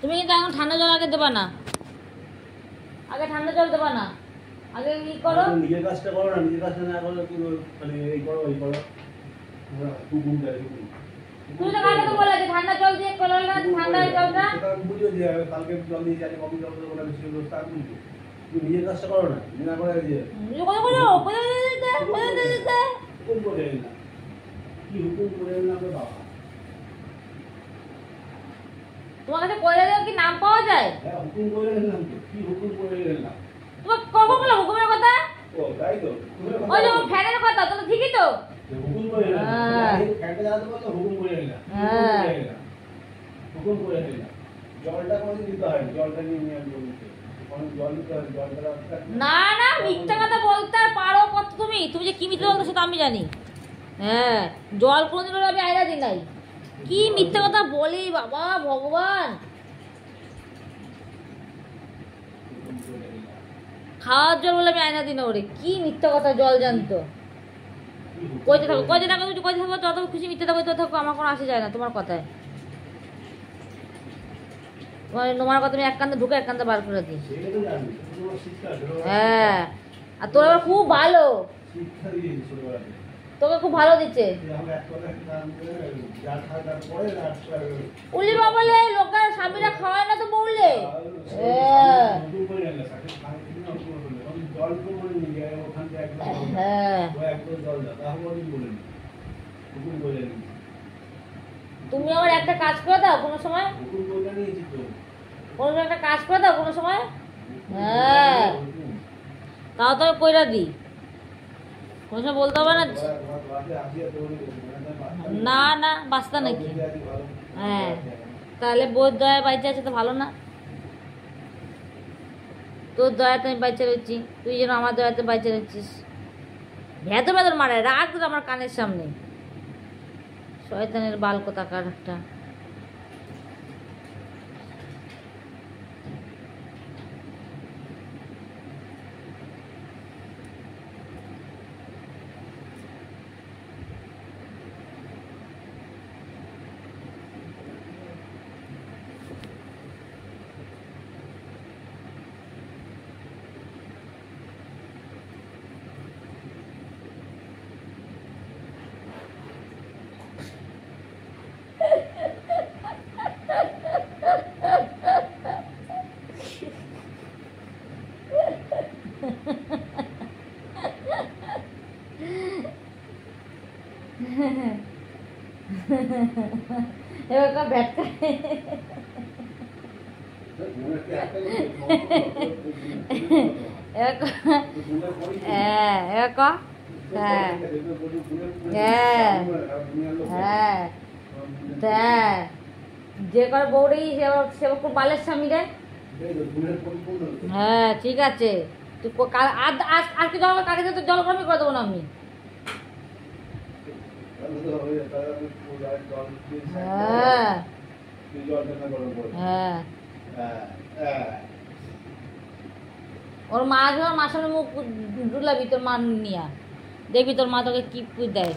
তুমি কিন্তু এখন ঠান্ডা জল আগে দেবা না, আগে ঠান্ডা জল দেবা না, আগে কি করো নিজের কাজটা করো না, নিজের কাজটা না করলে কি মানে এই করো ওই করো হুকুম দেয় হুকুম। তুমি তো কালকে তো বললে যে ঠান্ডা জল দিয়ে করলে না, ঠান্ডা জলটা সেটা আমি বুঝিয়ে যে কালকে জল দিয়ে জানি কফি জল দেবো না, বেশি ব্যবস্থা আমি বুঝি। তুমি নিজের কাজটা করো না, না করে যে কথা বলো হুকুম করে এলাম, কি হুকুম করে এলাম রে বাবা। তোমার কাছে কইলে কি নাম পাওয়া যায়? হ্যাঁ হুকুম করে এলাম তো, কি হুকুম করে এলাম। তোমার কখন বলো হুকুমের কথা? ও তাই তো, ওই যে ফ্যানের কথা, তো ঠিকই তো। হুকুম করে এলাম, ফ্যানটা জ্বালাতে বললো হুকুম করে এলাম, হুকুম করে এলাম। জলটা কোনোদিন দিতে হয়, জলটা নিয়ে আমি বলছি জল দিতে হয়, জলটা না না মিথ্যা কথা বলতে পারো কত তুমি, তুমি যে কি মিথ্যা বলতো সেটা আমি জানি। হ্যাঁ জল কোনোদিন আমি আয়না দিই নাই, কি মিথ্যা কথা বলি বাবা ভগবান। খাওয়ার জল বলে আমি আয়না দিই না ওরে, কি মিথ্যা কথা, জল জানতো। কইতে থাকো কইতে থাকো, তুমি কইতে থাকো, যত খুশি মিথ্যা থাকো তো থাকো, আমার কোনো আসে যায় না তোমার কথায়। তোমার কথা তুমি এক কান্দে ঢুকে এক কান্দে বার করে দিই। হ্যাঁ আর তোর আবার খুব ভালো, তোকে খুব ভালো দিচ্ছে। উলি বাবলে লোকের স্বামীরা খাওয়ায় না তো বললে। তুমি আবার একটা কাজ করে দাও কোনো সময়, কোনো একটা কাজ করে দাও কোনো সময়। হ্যাঁ তাও তো কইরা দিই, কোনো সময় বলতে হবে না। না না বাস্তা নাকি? হ্যাঁ তাহলে বউর দয়া বাইচে আছে তো ভালো না? তোর দয়াতে আমি বাইচে রয়েছি, তুই যেন আমার দয়াতে বাইচে রয়েছিস। ভেতর ভেতর মারে রাগ আমার কানের সামনে, শয়তানের বাল কোথাকার একটা। এবার ভেটকা যে করে বউরি সে বালের স্বামী রে। হ্যাঁ ঠিক আছে, তুই আজকে জল কাকে তো জল গরমই করে দেবো না আমি। হ্যাঁ হ্যাঁ ওর মা আসবে, মার সামনে মুখ ডুলাবি তোর মা নিয়া, দেখবি তোর মা তোকে কি দেয়।